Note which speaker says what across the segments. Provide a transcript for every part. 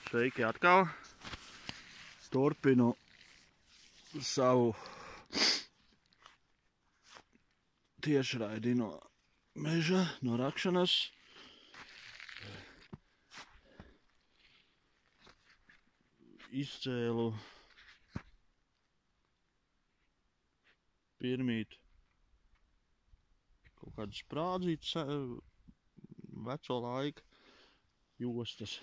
Speaker 1: Sveiki atkal. Turpinu savu tiešraidi no meža, no rakšanas. Izcēlu pirmīt kaut kādas sprādzītas veco laika jostas.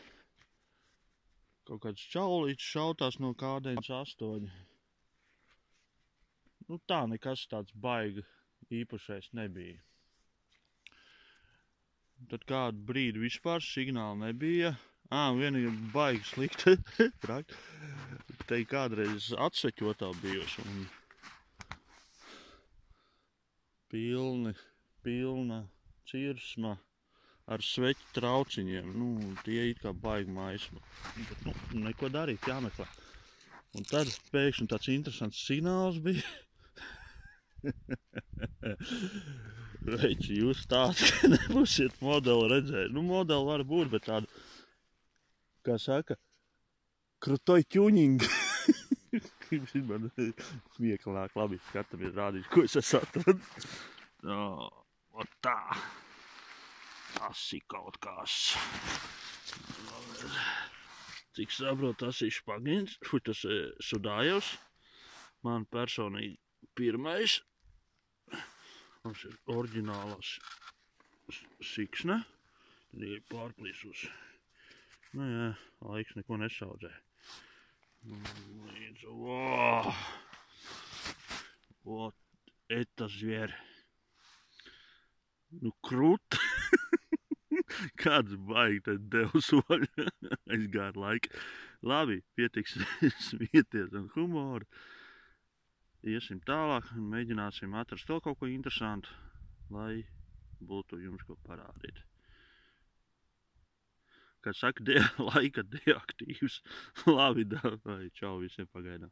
Speaker 1: Kaut kāds čaulīts šautās no kādienas 8. Nu tā nekas tāds baigi īpašais nebija. Tad kādu brīdi vispār signāla nebija. Vienīgi baigi slikti. Te kādreiz atseķotā bijusi un pilna cirsma ar sveķu trauciņiem. Tie it kā baigi maisma. Bet, neko darīt, jāmeklē. Un tad pēkšņi tāds interesants signāls bija. Veči, jūs tāds, ka nebūsiet modeli redzēt. Modeli var būt, bet tādu, kā saka, krutoj tuning. Man smieklāk, labi, skatam ir rādījis, ko es esmu atradis. Tā. Tas ir kaut kas. Cik saprot, tas ir špagins. Tas ir Sudājevs. Man personīgi pirmais. Mums ir oriģinālās siksne. Tad ir pārplīsus. Jā, laiks neko nesaudzē. Līdz, eta zvier. Krut. Kāds baigi tad devu soļu. Aizgāra laika. Labi, pietiks smieties un humoru. Iesim tālāk un mēģināsim atrast vēl kaut ko interesantu, lai būtu jums ko parādīt. Kad saka, laika deaktīvs. Labi, davai, čau visiem pagaidām.